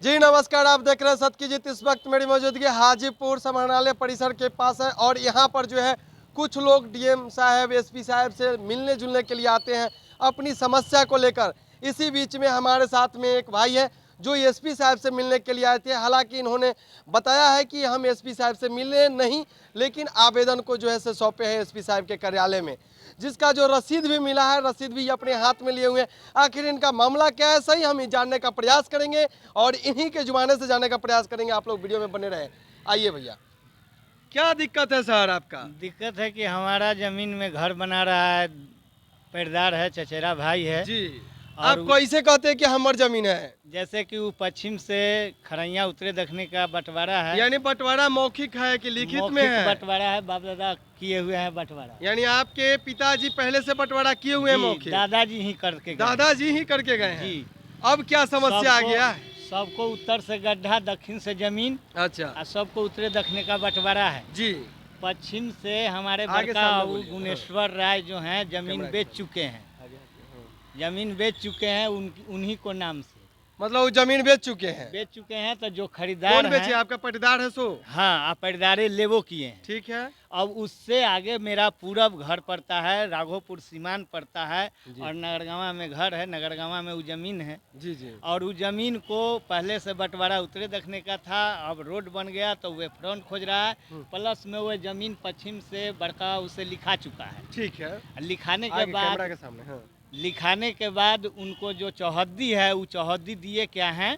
जी नमस्कार, आप देख रहे हैं सत्य की जीत। इस वक्त मेरी मौजूदगी हाजीपुर समाहरणालय परिसर के पास है और यहाँ पर जो है कुछ लोग डीएम साहब एसपी साहब से मिलने जुलने के लिए आते हैं अपनी समस्या को लेकर। इसी बीच में हमारे साथ में एक भाई है जो एसपी साहब से मिलने के लिए आए थे। हालांकि इन्होंने बताया है कि हम एसपी साहब से मिले नहीं, लेकिन आवेदन को जो है से सौंपे हैं एसपी साहब के कार्यालय में, जिसका जो रसीद भी मिला है, रसीद भी अपने हाथ में लिए हुए हैं। आखिर इनका मामला क्या है, सही हम जानने का प्रयास करेंगे और इन्हीं के जुबाने से जानने का प्रयास करेंगे। आप लोग वीडियो में बने रहे। आइए भैया, क्या दिक्कत है सर आपका? दिक्कत है कि हमारा जमीन में घर बना रहा है, पैरदार है, चचेरा भाई है जी, और आप कैसे कहते हैं कि हमार जमीन है? जैसे कि वो पश्चिम से खरैया उतरे दखने का बंटवारा है। यानी बंटवारा मौखिक है कि लिखित में मौखिक है? बंटवारा है, बाप दादा किए हुए हैं बंटवारा। यानी आपके पिताजी पहले से बंटवारा किए हुए हैं जी, मौखिक? दादाजी ही करके गए। दादाजी ही करके गए हैं। जी, अब क्या समस्या आ गया? सबको उत्तर से गड्ढा, दक्षिण से जमीन अच्छा और सबको उतरे दखने का बंटवारा है। जी, पश्चिम से हमारे आगे बड़का सामने बोलिए। गुणेश्वर राय जो हैं जमीन कैमरा बेच चुके हैं। जमीन बेच चुके हैं उन्हीं को नाम से मतलब वो जमीन बेच चुके हैं। बेच चुके हैं। तो जो खरीदार कौन बेचे? हैं, आपका पट्टेदार है सो? हाँ, पैरदारे लेवो किए हैं। ठीक है। अब उससे आगे मेरा पूरब घर पड़ता है, राघोपुर सीमान पड़ता है जी। और नगरगांवा में घर है, नगरगांवा में वो जमीन है। जी जी और वो जमीन को पहले से बंटवारा उतरे दखने का था, अब रोड बन गया तो वे फ्रंट खोज रहा है। प्लस में वो जमीन पश्चिम से बड़का उसे लिखा चुका है। ठीक है। लिखाने के आगे कैमरा बाद के सामने। हाँ। लिखाने के बाद उनको जो चौहद्दी है वो चौहद्दी दिए क्या हैं,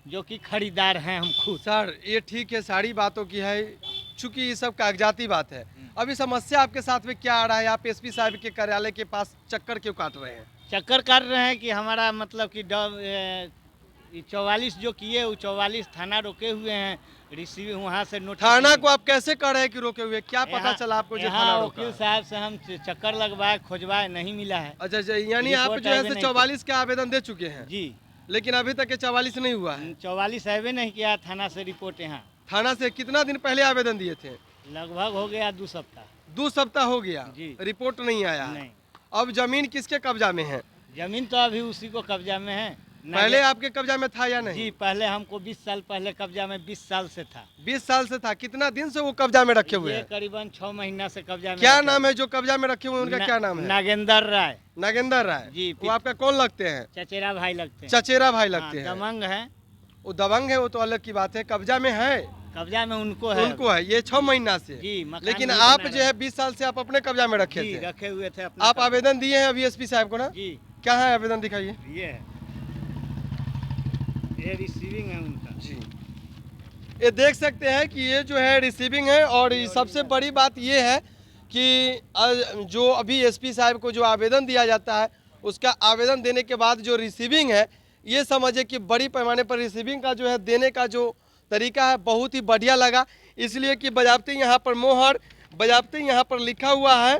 जो कि खरीदार हैं हम खुद। सर ये ठीक है, सारी बातों की है, चूंकि ये सब कागजाती बात है। अभी समस्या आपके साथ में क्या आ रहा है? आप एसपी साहब के कार्यालय के पास चक्कर क्यों काट रहे हैं? चक्कर काट रहे हैं कि हमारा मतलब कि 44 जो किए वो 44 थाना रोके हुए हैं, रिसीव वहाँ से नोटिस। थाना को आप कैसे कह रहे हैं कि रोके हुए? क्या पता चला आपको जो यहाँ थाना रोका? वकील साहब से हम चक्कर लगवाए, खोजवाए, नहीं मिला है। अच्छा अच्छा, यानी आप रिपोर्ट जो है अभी से नहीं 44 के आवेदन दे चुके हैं, जी, लेकिन अभी तक के 44 नहीं हुआ है। 44 आवे नहीं किया थाना से रिपोर्ट। यहाँ थाना से कितना दिन पहले आवेदन दिए थे? लगभग हो गया 2 सप्ताह। 2 सप्ताह हो गया जी। रिपोर्ट नहीं आया। नहीं, अब जमीन किसके कब्जा में है? जमीन तो अभी उसी को कब्जा में है। पहले आपके कब्जा में था या नहीं? जी, पहले हमको 20 साल पहले कब्जा में 20 साल से था। 20 साल से था। कितना दिन से वो कब्जा में रखे हुए ये हैं? करीबन 6 महीना से कब्जा में। क्या रखे नाम है जो कब्जा में रखे हुए हैं? उनका क्या नाम है? नागेंद्र राय। नागेंद्र राय जी, वो आपका कौन लगते हैं? चचेरा भाई लगते हैं। चचेरा भाई लगते हैं। दबंग है। वो दबंग है, वो तो अलग की बात है। कब्जा में है, कब्जा में उनको है। उनको है ये 6 महीना से। जी, मकान लेकिन भी आप बना जो है 20 साल से आप अपने कब्जा में रखे जी, थे। रखे हुए थे अपने आप कब्जा। आवेदन दिए हैं अभी एसपी साहब को ना? जी, क्या है आवेदन, दिखाइए। ये है, ये रिसीविंग है उनका। जी, ये देख सकते हैं कि ये जो है रिसीविंग है। और सबसे बड़ी बात ये है कि जो अभी एसपी साहब को जो आवेदन दिया जाता है, उसका आवेदन देने के बाद जो रिसीविंग है, ये समझे कि बड़ी पैमाने पर रिसीविंग का जो है देने का जो तरीका है बहुत ही बढ़िया लगा। इसलिए कि बजाबते यहाँ पर मोहर, बजाबते यहाँ पर लिखा हुआ है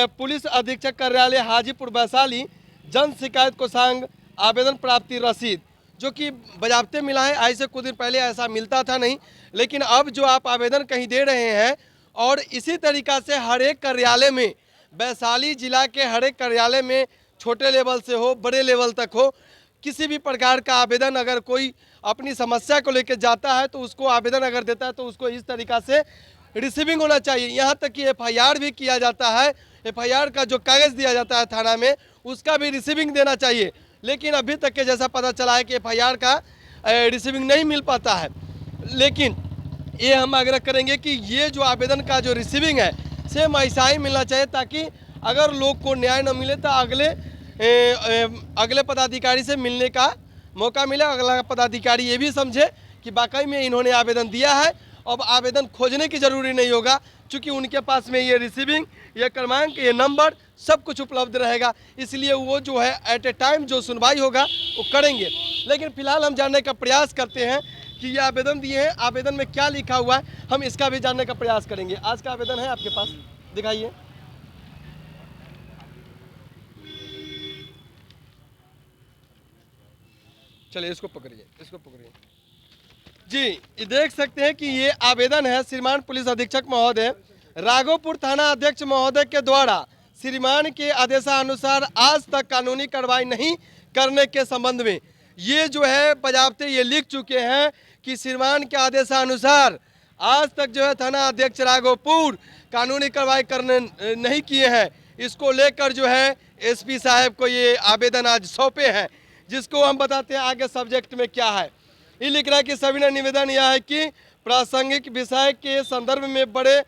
पुलिस अधीक्षक कार्यालय हाजीपुर वैशाली, जन शिकायत कोषांग आवेदन प्राप्ति रसीद, जो कि बजाबते मिला है। आज से कुछ दिन पहले ऐसा मिलता था नहीं, लेकिन अब जो आप आवेदन कहीं दे रहे हैं और इसी तरीक़ा से हर एक कार्यालय में, वैशाली जिला के हर एक कार्यालय में, छोटे लेवल से हो बड़े लेवल तक हो, किसी भी प्रकार का आवेदन अगर कोई अपनी समस्या को लेकर जाता है तो उसको आवेदन अगर देता है तो उसको इस तरीक़ा से रिसीविंग होना चाहिए। यहाँ तक कि एफआईआर भी किया जाता है, एफआईआर का जो कागज़ दिया जाता है थाना में, उसका भी रिसीविंग देना चाहिए। लेकिन अभी तक के जैसा पता चला है कि एफआईआर का रिसीविंग नहीं मिल पाता है। लेकिन ये हम आग्रह करेंगे कि ये जो आवेदन का जो रिसीविंग है सेम ऐसा ही मिलना चाहिए, ताकि अगर लोग को न्याय न मिले तो अगले पदाधिकारी से मिलने का मौका मिले। अगला पदाधिकारी ये भी समझे कि वाकई में इन्होंने आवेदन दिया है। अब आवेदन खोजने की ज़रूरी नहीं होगा, क्योंकि उनके पास में ये रिसीविंग, ये क्रमांक, ये नंबर सब कुछ उपलब्ध रहेगा। इसलिए वो जो है एट ए टाइम जो सुनवाई होगा वो करेंगे। लेकिन फिलहाल हम जानने का प्रयास करते हैं कि ये आवेदन दिए हैं, आवेदन में क्या लिखा हुआ है, हम इसका भी जानने का प्रयास करेंगे। आज का आवेदन है आपके पास, दिखाइए। चलिए इसको पकड़िए, इसको पकड़िए। जी, ये देख सकते हैं कि ये आवेदन है श्रीमान पुलिस अधीक्षक महोदय, राघोपुर थाना अध्यक्ष महोदय के द्वारा श्रीमान के आदेशानुसार आज तक कानूनी कार्रवाई नहीं करने के संबंध में ये जो है बजाबते ये लिख चुके हैं कि श्रीमान के आदेशानुसार आज तक जो है थाना अध्यक्ष राघोपुर कानूनी कार्रवाई करने नहीं किए हैं। इसको लेकर जो है एसपी साहब को ये आवेदन आज सौंपे हैं, जिसको हम बताते हैं आगे सब्जेक्ट में क्या है। ये लिख रहा है कि सविनय निवेदन यह है कि प्रासंगिक विषय के संदर्भ में बड़े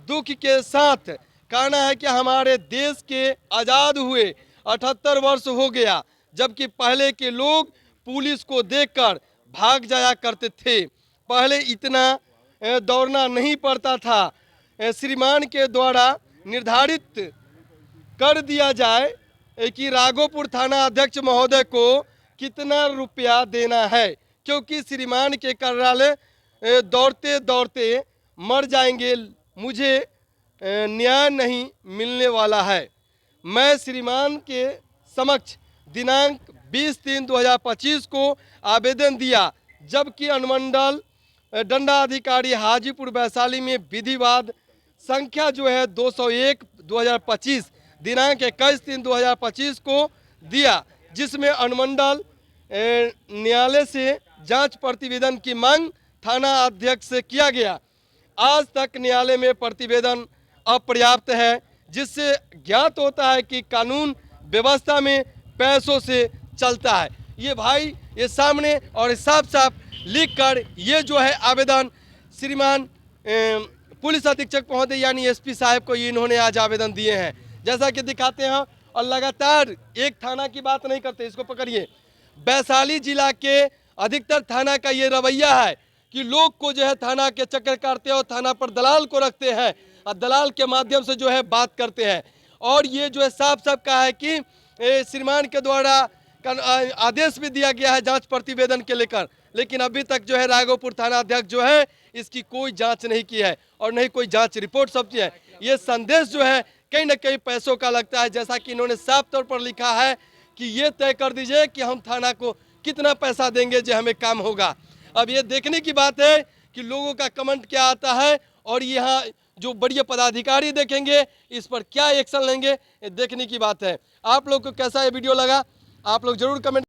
दुख के साथ कहना है कि हमारे देश के आज़ाद हुए 78 वर्ष हो गया, जबकि पहले के लोग पुलिस को देखकर भाग जाया करते थे। पहले इतना दौड़ना नहीं पड़ता था। श्रीमान के द्वारा निर्धारित कर दिया जाए कि राघोपुर थाना अध्यक्ष महोदय को कितना रुपया देना है, क्योंकि श्रीमान के कार्यालय दौड़ते दौड़ते मर जाएंगे। मुझे न्याय नहीं मिलने वाला है। मैं श्रीमान के समक्ष दिनांक 20/3/2025 को आवेदन दिया, जबकि अनुमंडल दंडाधिकारी हाजीपुर वैशाली में विधिवाद संख्या जो है 201/2025 दिनांक 21/3/2025 को दिया, जिसमें अनुमंडल न्यायालय से जांच प्रतिवेदन की मांग थाना अध्यक्ष से किया गया। आज तक न्यायालय में प्रतिवेदन अपर्याप्त है, जिससे ज्ञात होता है कि कानून व्यवस्था में पैसों से चलता है। ये भाई ये सामने और साफ साफ लिखकर ये जो है आवेदन श्रीमान पुलिस अधीक्षक महोदय यानी एसपी साहब को इन्होंने आज आवेदन दिए हैं। जैसा कि दिखाते हैं और लगातार एक थाना की बात नहीं करते, इसको पकड़िए। वैशाली जिला के अधिकतर थाना का ये रवैया है कि लोग को जो है थाना के चक्कर काटते हैं और थाना पर दलाल को रखते हैं और दलाल के माध्यम से जो है बात करते हैं। और ये जो है साफ साफ कहा है कि श्रीमान के द्वारा आदेश भी दिया गया है जांच प्रतिवेदन के लेकर, लेकिन अभी तक जो है राघोपुर थाना अध्यक्ष जो है इसकी कोई जांच नहीं की है और नहीं कोई जांच रिपोर्ट सब्जी है। ये संदेश जो है कहीं ना कहीं पैसों का लगता है, जैसा कि इन्होंने साफ तौर पर लिखा है कि ये तय कर दीजिए कि हम थाना को कितना पैसा देंगे जो हमें काम होगा। अब ये देखने की बात है कि लोगों का कमेंट क्या आता है और यहाँ जो बड़े पदाधिकारी देखेंगे इस पर क्या एक्शन लेंगे, ये देखने की बात है। आप लोग को कैसा ये वीडियो लगा आप लोग जरूर कमेंट